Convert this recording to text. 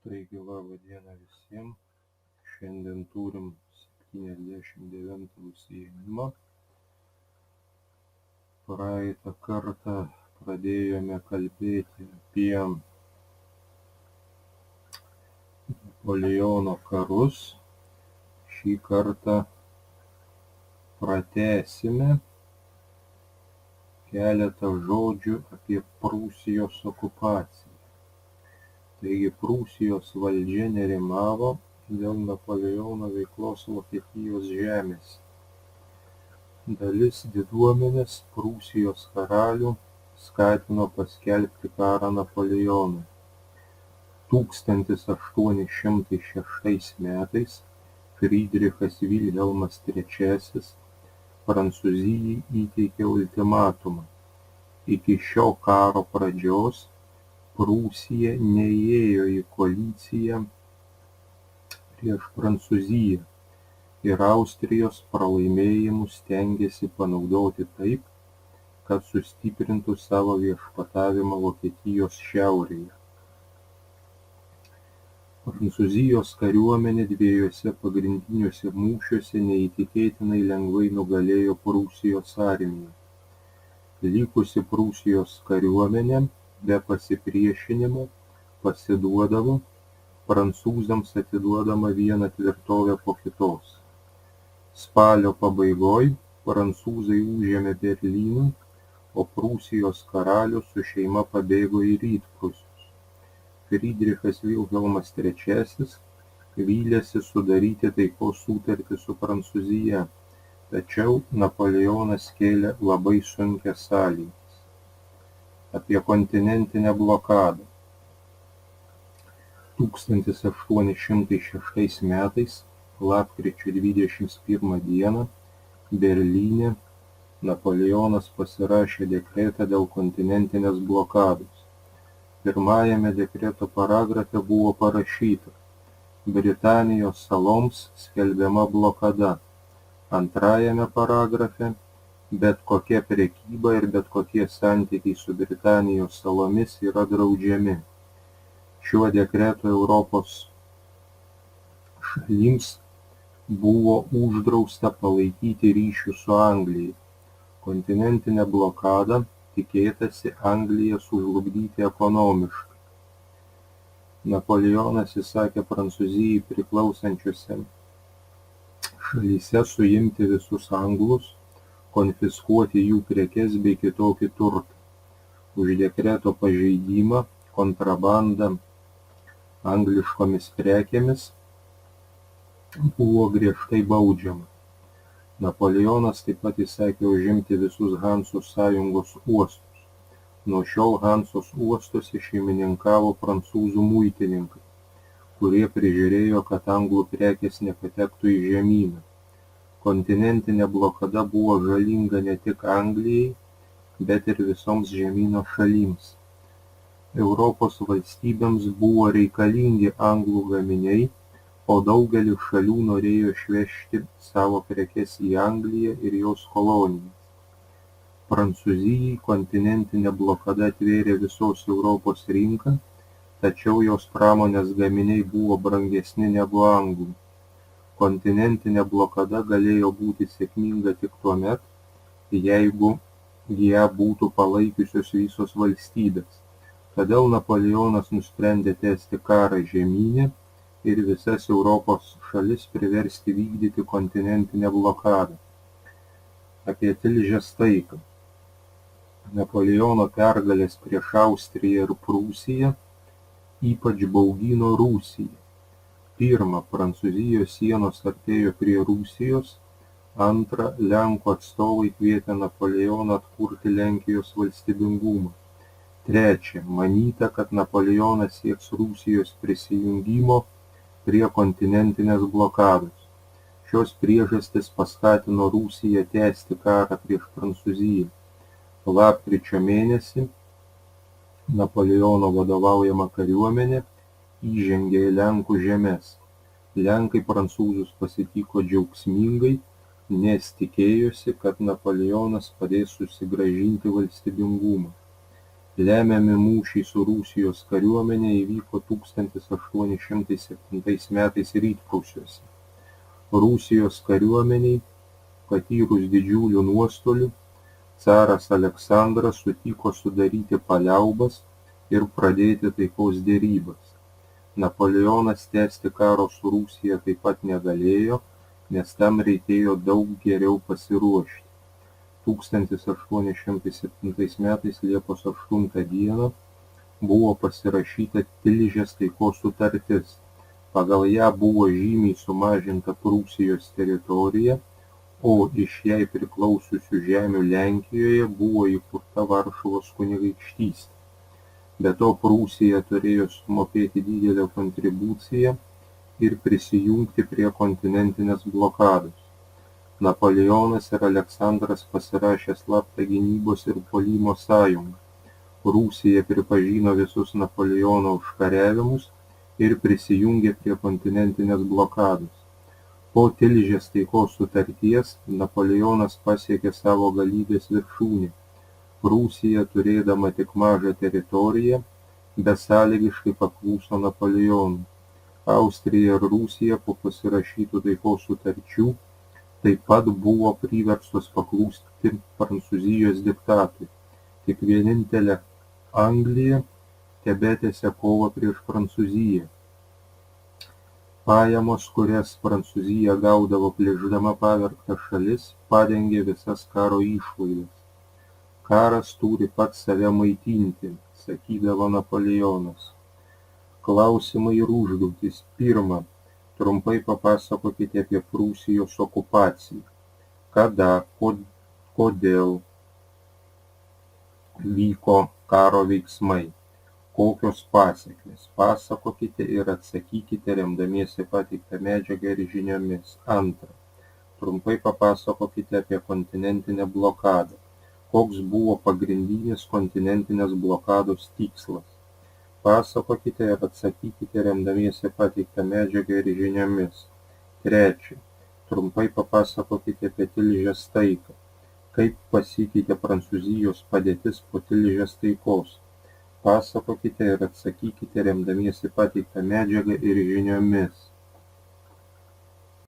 Taigi laba diena visiems. Šiandien turim 79 užsiėmimą. Praeitą kartą pradėjome kalbėti apie Napoleono karus. Šį kartą pratęsime keletą žodžių apie Prūsijos okupaciją. Taigi Prūsijos valdžia nerimavo dėl Napoleono veiklos Vokietijos žemėse. Dalis diduomenės Prūsijos karalių skatino paskelbti karą Napoleonui. 1806 metais Frydrichas Vilhelmas III Prancūzijai įteikė ultimatumą. Iki šio karo pradžios Prūsija neįėjo į koaliciją prieš Prancūziją ir Austrijos pralaimėjimus stengėsi panaudoti taip, kad sustiprintų savo viešpatavimą Vokietijos šiaurėje. Prancūzijos kariuomenė dviejuose pagrindiniuose mūšiuose neįtikėtinai lengvai nugalėjo Prūsijos armiją. Likusi Prūsijos kariuomenė be pasipriešinimo pasiduodavo, prancūzams atiduodama vieną tvirtovę po kitos. Spalio pabaigoj prancūzai užėmė Berlyną, o Prūsijos karalius su šeima pabėgo į rytprūsius. Frydrichas Vilhelmas III vylėsi sudaryti taikos sutartį su Prancūzija, tačiau Napoleonas kėlė labai sunkias sąlygas. Apie kontinentinę blokadą. 1806 metais lapkričio 21 dieną Berlyne Napoleonas pasirašė dekretą dėl kontinentinės blokados. Pirmajame dekreto paragrafe buvo parašyta: Britanijos saloms skelbiama blokada. Antrajame paragrafe: bet kokia prekyba ir bet kokie santykiai su Britanijos salomis yra draudžiami. Šiuo dekretu Europos šalims buvo uždrausta palaikyti ryšius su Anglija. Kontinentinę blokadą tikėtasi Angliją sužlugdyti ekonomiškai. Napoleonas įsakė Prancūzijai priklausančiose šalyse suimti visus anglus, konfiskuoti jų prekes bei kitokį turtą. Už dekreto pažeidimą, kontrabandą angliškomis prekėmis buvo griežtai baudžiama. Napoleonas taip pat įsakė užimti visus Hansos sąjungos uostus. Nuo šiol Hansos uostuose šeimininkavo prancūzų muitininkai, kurie prižiūrėjo, kad anglų prekės nepatektų į žemyną. Kontinentinė blokada buvo žalinga ne tik Anglijai, bet ir visoms žemyno šalims. Europos valstybėms buvo reikalingi anglų gaminiai, o daugelis šalių norėjo išvežti savo prekes į Angliją ir jos kolonijas. Prancūzijai kontinentinė blokada atvėrė visos Europos rinką, tačiau jos pramonės gaminiai buvo brangesni negu anglų. Kontinentinė blokada galėjo būti sėkminga tik tuomet, jeigu ją būtų palaikiusios visos valstybės. Todėl Napoleonas nusprendė tęsti karą žemyne ir visas Europos šalis priversti vykdyti kontinentinę blokadą. Apie Tilžės taiką. Napoleono pergalės prieš Austriją ir Prūsiją ypač baugino Rusiją. Pirma, Prancūzijos sienos artėjo prie Rusijos. Antra, Lenkų atstovai kvietė Napoleoną atkurti Lenkijos valstybingumą. Trečia, manyta, kad Napoleonas sieks Rusijos prisijungimo prie kontinentinės blokados. Šios priežastys paskatino Rusiją tęsti karą prieš Prancūziją. Lapkričio mėnesį Napoleono vadovaujama kariuomenė įžengė į Lenkų žemes. Lenkai prancūzus pasitiko džiaugsmingai, nes tikėjosi, kad Napoleonas padės susigrąžinti valstybingumą. Lemiami mūšiai su Rusijos kariuomene įvyko 1807 metais Rytprūsiuose. Rusijos kariuomeniai, patyrus didžiulių nuostolių, caras Aleksandras sutiko sudaryti paliaubas ir pradėti taikos derybas. Napoleonas tęsti karo su Rusija taip pat negalėjo, nes tam reikėjo daug geriau pasiruošti. 1807 metais Liepos 8 dieną buvo pasirašyta Tilžės taikos sutartis. Pagal ją buvo žymiai sumažinta Prūsijos teritorija, o iš jai priklausiusių žemių Lenkijoje buvo įkurta Varšuvos kunigaikštystė. Be to Prūsija turėjo sumokėti didelę kontribuciją ir prisijungti prie kontinentinės blokados. Napoleonas ir Aleksandras pasirašė slaptą gynybos ir puolimo sąjungą. Rusija pripažino visus Napoleono užkariavimus ir prisijungė prie kontinentinės blokados. Po Tilžės taikos sutarties Napoleonas pasiekė savo galybės viršūnę. Rusija, turėdama tik mažą teritoriją, besąlygiškai pakluso Napoleonui. Austrija ir Rusija po pasirašytų taikos sutarčių taip pat buvo priverstos paklusti Prancūzijos diktatui. Tik vienintelė Anglija tebetęsė kovą prieš Prancūziją. Pajamos, kurias Prancūzija gaudavo plėšdama pavergtas šalis, padengė visas karo išlaidas. Karas turi pats save maitinti, sakydavo Napoleonas. Klausimai ir užduotys. Pirma, trumpai papasakokite apie Prūsijos okupaciją. Kada, kodėl vyko karo veiksmai, kokios pasekmės. Pasakokite ir atsakykite remdamiesi pateiktą medžiagą ir žiniomis. Antra, trumpai papasakokite apie kontinentinę blokadą. Koks buvo pagrindinis kontinentinės blokados tikslas. Pasakokite ir atsakykite remdamiesi pateiktą medžiagą ir žiniomis. Trečia, trumpai papasakokite apie Tilžės taiką. Kaip pasikeitė Prancūzijos padėtis po Tilžės taikos. Pasakokite ir atsakykite remdamiesi pateiktą medžiagą ir žiniomis.